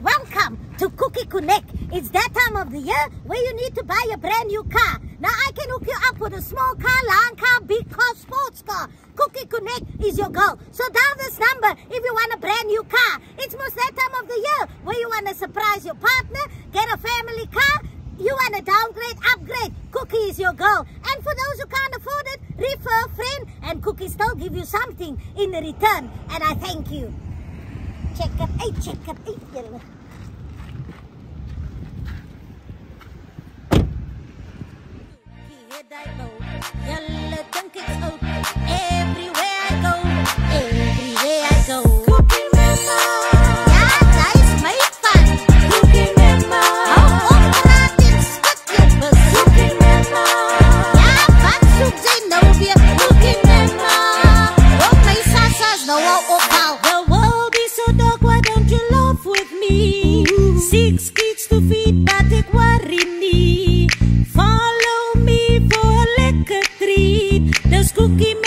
Welcome to Koekimema. It's that time of the year where you need to buy a brand new car. Now I can hook you up with a small car, long car, big car, sports car. Koekimema is your goal. So dial this number if you want a brand new car. It's most that time of the year where you want to surprise your partner, get a family car, you want to downgrade, upgrade. Koeki is your goal. And for those who can't afford it, refer a friend and Koeki still give you something in return. And I thank you. Check it out, check it out. Yellow donkey out. Everywhere I go, everywhere I go. Koekimema. Ja, dat is mijn fun. Koekimema. Hou op praat en skud jou bes. Koekimema. Ja, wat zoek sy nou weer? Koekimema. Ook my sasa's nou al ophou. The world is so dark, why don't you laugh with me? 6 kids to feed, but ek worry nie. Follow me for a lekker treat. Dis Koekimema.